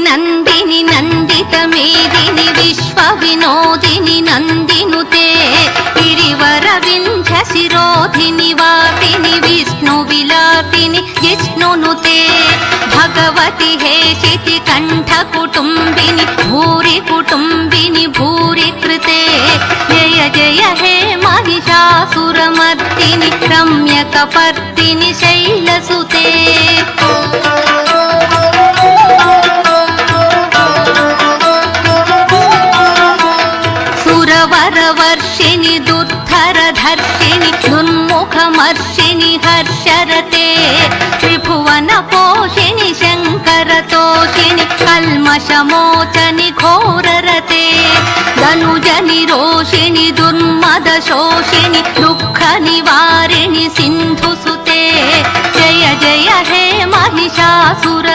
ನಂದಿನಿ ನಂದಿತ ಮೇದಿನಿ ವಿಶ್ವ ವಿನೋದಿನಿ ನಂದಿನುತೆ ಗಿರಿವರ ವಿಂಧ್ಯ ಶಿರೋಧಿನಿ ವಾಪಿನಿ ವಿಷ್ಣು ವಿಲಾಪಿನಿ ಜಿಷ್ಣುನುತೆ ಭಗವತಿ ಹೇಷಿತಿ ಕಂಠ ಕುಟುಂಬಿನಿ ಭೂರಿ ಕುಟುಂಬಿನಿ ಭೂರಿ ಕೃತೆ ಜಯ ಜಯ ಹೇ महिषासुरमर्दिनि रम्यकपर्दिनि शैलसुते सुरवरवर्षिणि दुर्धरधर्षिणि दुर्मुखमर्षिणि हर्षरते त्रिभुवनपोषिणि शङ्करतोषिणि कल्मषमोचनि घोररते धनुजनिरोषिणि दुर्मदशोषिणि दुःखनिवारिणि सिन्धुसुते जय जय हे महिषासुर